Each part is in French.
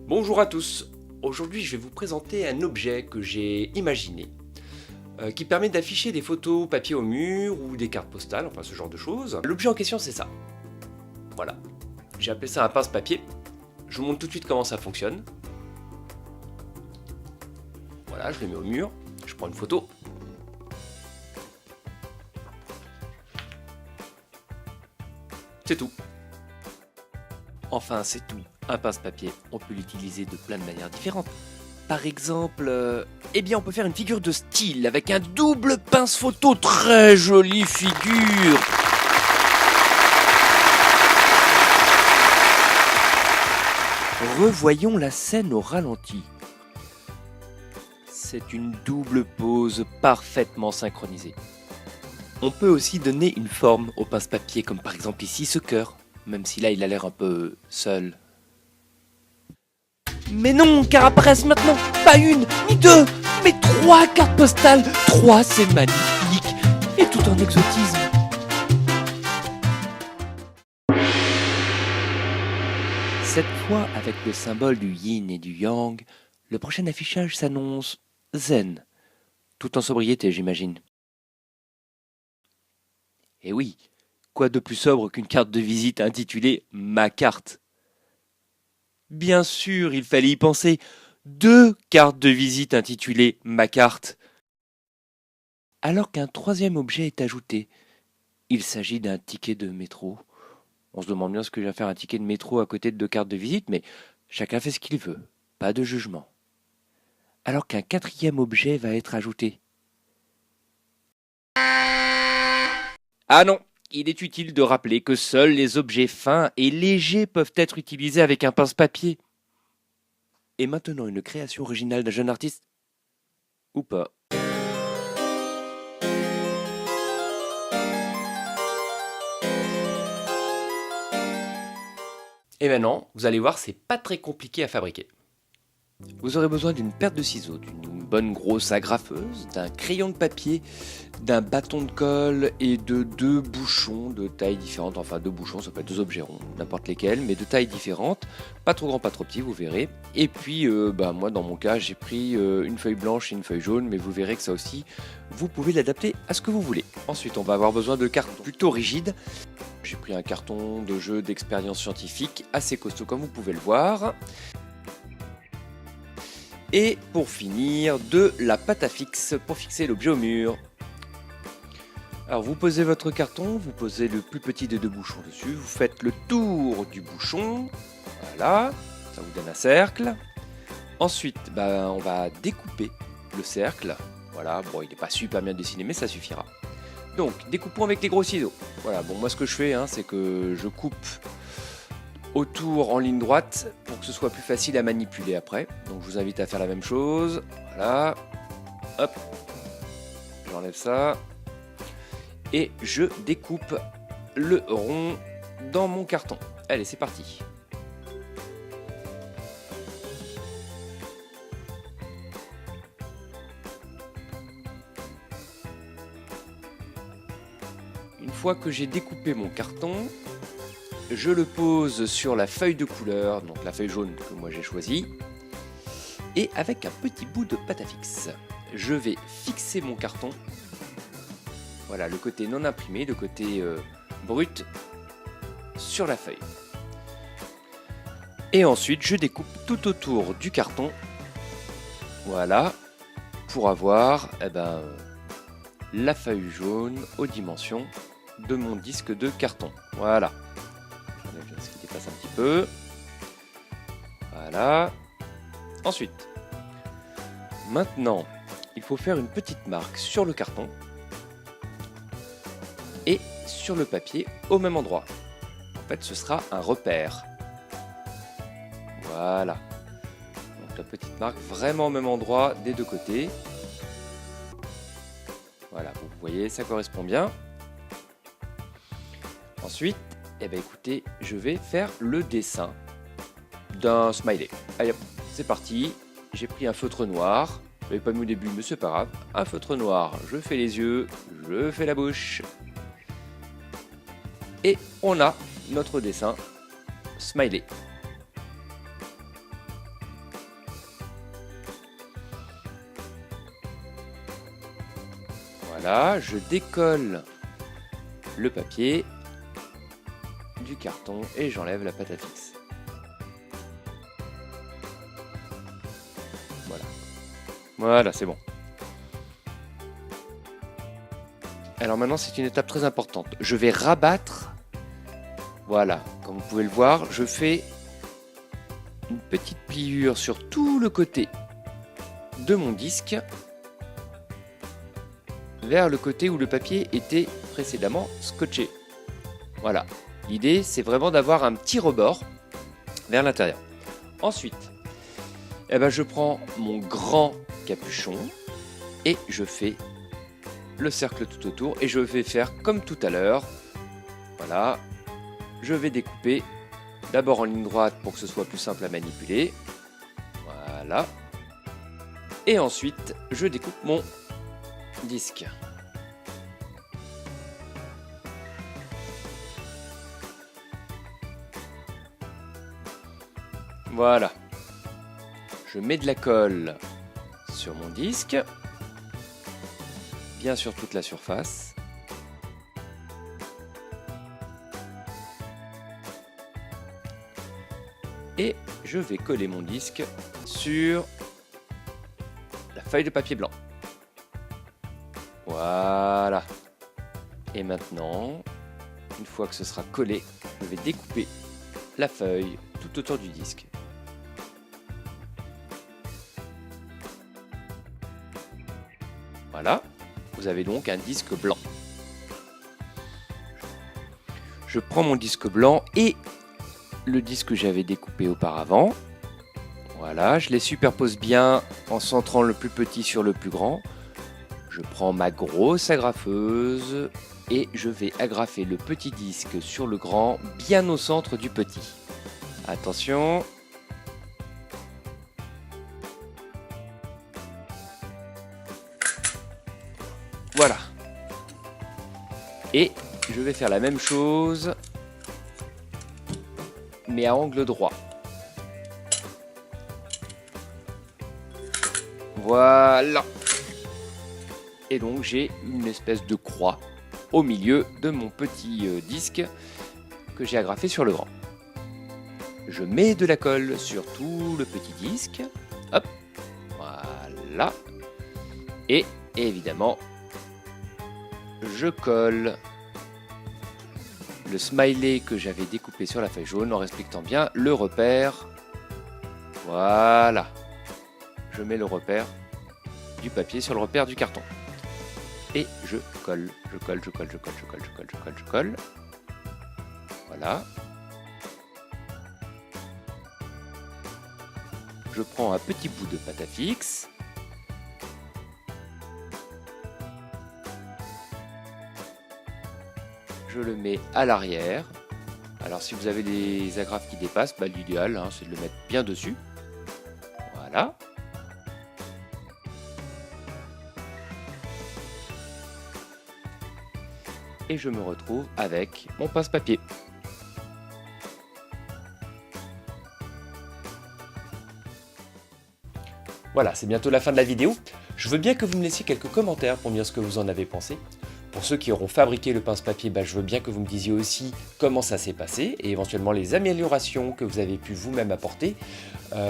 Bonjour à tous, aujourd'hui je vais vous présenter un objet que j'ai imaginé qui permet d'afficher des photos papier au mur ou des cartes postales, enfin ce genre de choses. L'objet en question c'est ça. Voilà, j'ai appelé ça un pince-papier. Je vous montre tout de suite comment ça fonctionne. Voilà, je le mets au mur, je prends une photo. C'est tout. Enfin, c'est tout. Un pince-papier, on peut l'utiliser de plein de manières différentes. Par exemple, eh bien, on peut faire une figure de style avec un double pince-photo. Très jolie figure. Revoyons la scène au ralenti. C'est une double pose parfaitement synchronisée. On peut aussi donner une forme au pince-papier, comme par exemple ici ce cœur, même si là il a l'air un peu seul. Mais non, car apparaissent maintenant pas une, ni deux, mais 3 cartes postales. 3, c'est magnifique, et tout en exotisme. Cette fois, avec le symbole du yin et du yang, le prochain affichage s'annonce zen, tout en sobriété, j'imagine. Et oui, quoi de plus sobre qu'une carte de visite intitulée Ma carte? Bien sûr, il fallait y penser. 2 cartes de visite intitulées Ma carte. Alors qu'un troisième objet est ajouté. Il s'agit d'un ticket de métro. On se demande bien ce que je vais faire un ticket de métro à côté de 2 cartes de visite, mais chacun fait ce qu'il veut. Pas de jugement. Alors qu'un quatrième objet va être ajouté. Ah non, il est utile de rappeler que seuls les objets fins et légers peuvent être utilisés avec un pince-papier. Et maintenant une création originale d'un jeune artiste? Ou pas? Et maintenant, vous allez voir, c'est pas très compliqué à fabriquer. Vous aurez besoin d'une paire de ciseaux, d'une bonne grosse agrafeuse, d'un crayon de papier, d'un bâton de colle et de 2 bouchons de taille différente. Enfin, 2 bouchons, ça peut être 2 objets ronds, n'importe lesquels, mais de taille différente. Pas trop grand, pas trop petit, vous verrez. Et puis, moi, dans mon cas, j'ai pris une feuille blanche et une feuille jaune, mais vous verrez que ça aussi, vous pouvez l'adapter à ce que vous voulez. Ensuite, on va avoir besoin de cartes plutôt rigides. J'ai pris un carton de jeu d'expérience scientifique, assez costaud comme vous pouvez le voir. Et pour finir, de la pâte à fixe pour fixer l'objet au mur. Alors vous posez votre carton, vous posez le plus petit des 2 bouchons dessus, vous faites le tour du bouchon, voilà, ça vous donne un cercle. Ensuite, on va découper le cercle, voilà, bon il n'est pas super bien dessiné mais ça suffira. Donc découpons avec les gros ciseaux. Voilà, bon moi ce que je fais, c'est que je coupe autour en ligne droite pour que ce soit plus facile à manipuler après. Donc je vous invite à faire la même chose. Voilà. Hop. J'enlève ça. Et je découpe le rond dans mon carton. Allez, c'est parti. Une fois que j'ai découpé mon carton, je le pose sur la feuille de couleur, donc la feuille jaune que moi j'ai choisie, et avec un petit bout de pâte à fixe, je vais fixer mon carton. Voilà, le côté non imprimé, le côté brut, sur la feuille. Et ensuite, je découpe tout autour du carton, voilà, pour avoir la feuille jaune aux dimensions de mon disque de carton. Voilà. J'enlève ce qui dépasse un petit peu. Voilà. Ensuite, maintenant, il faut faire une petite marque sur le carton et sur le papier au même endroit. En fait, ce sera un repère. Voilà. Donc la petite marque vraiment au même endroit des 2 côtés. Voilà, vous voyez, ça correspond bien. Ensuite, écoutez, je vais faire le dessin d'un smiley. Allez hop, c'est parti. J'ai pris un feutre noir. Je l'avais pas mis au début, mais c'est pas grave. Un feutre noir, je fais les yeux, je fais la bouche. Et on a notre dessin smiley. Voilà, je décolle le papier du carton et j'enlève la pâte à fixe. Voilà. Voilà, c'est bon. Alors maintenant, c'est une étape très importante. Je vais rabattre. Voilà, comme vous pouvez le voir, je fais une petite pliure sur tout le côté de mon disque vers le côté où le papier était précédemment scotché. Voilà, l'idée c'est vraiment d'avoir un petit rebord vers l'intérieur. Ensuite, je prends mon grand capuchon et je fais le cercle tout autour et je vais faire comme tout à l'heure. Voilà, je vais découper d'abord en ligne droite pour que ce soit plus simple à manipuler. Voilà. Et ensuite, je découpe mon disque. Voilà. Je mets de la colle sur mon disque, bien sur toute la surface. Et je vais coller mon disque sur la feuille de papier blanc. Voilà. Et maintenant, une fois que ce sera collé, je vais découper la feuille tout autour du disque. Voilà, vous avez donc un disque blanc. Je prends mon disque blanc et le disque que j'avais découpé auparavant. Voilà, je les superpose bien en centrant le plus petit sur le plus grand. Je prends ma grosse agrafeuse et je vais agrafer le petit disque sur le grand, bien au centre du petit. Attention. Voilà. Et je vais faire la même chose, mais à angle droit. Voilà. Et donc j'ai une espèce de croix au milieu de mon petit disque que j'ai agrafé sur le grand. Je mets de la colle sur tout le petit disque. Hop. Voilà. Et évidemment, je colle le smiley que j'avais découpé sur la feuille jaune en respectant bien le repère. Voilà. Je mets le repère du papier sur le repère du carton. Et je colle, je colle. Voilà. Je prends un petit bout de pâte à fixe. Je le mets à l'arrière. Alors si vous avez des agrafes qui dépassent, l'idéal c'est de le mettre bien dessus. Voilà. Et je me retrouve avec mon pince-papier. Voilà, c'est bientôt la fin de la vidéo. Je veux bien que vous me laissiez quelques commentaires pour me dire ce que vous en avez pensé. Pour ceux qui auront fabriqué le pince-papier, je veux bien que vous me disiez aussi comment ça s'est passé et éventuellement les améliorations que vous avez pu vous-même apporter.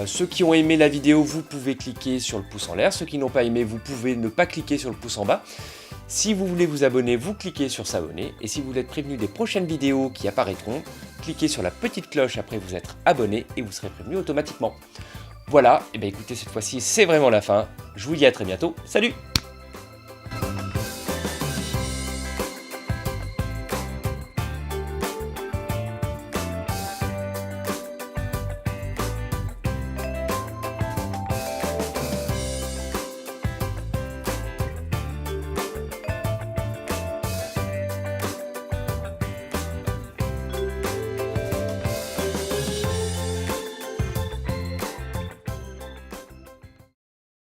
Ceux qui ont aimé la vidéo, vous pouvez cliquer sur le pouce en l'air. Ceux qui n'ont pas aimé, vous pouvez ne pas cliquer sur le pouce en bas. Si vous voulez vous abonner, vous cliquez sur s'abonner. Et si vous voulez être prévenu des prochaines vidéos qui apparaîtront, cliquez sur la petite cloche après vous être abonné et vous serez prévenu automatiquement. Voilà, et écoutez, cette fois-ci, c'est vraiment la fin. Je vous dis à très bientôt. Salut!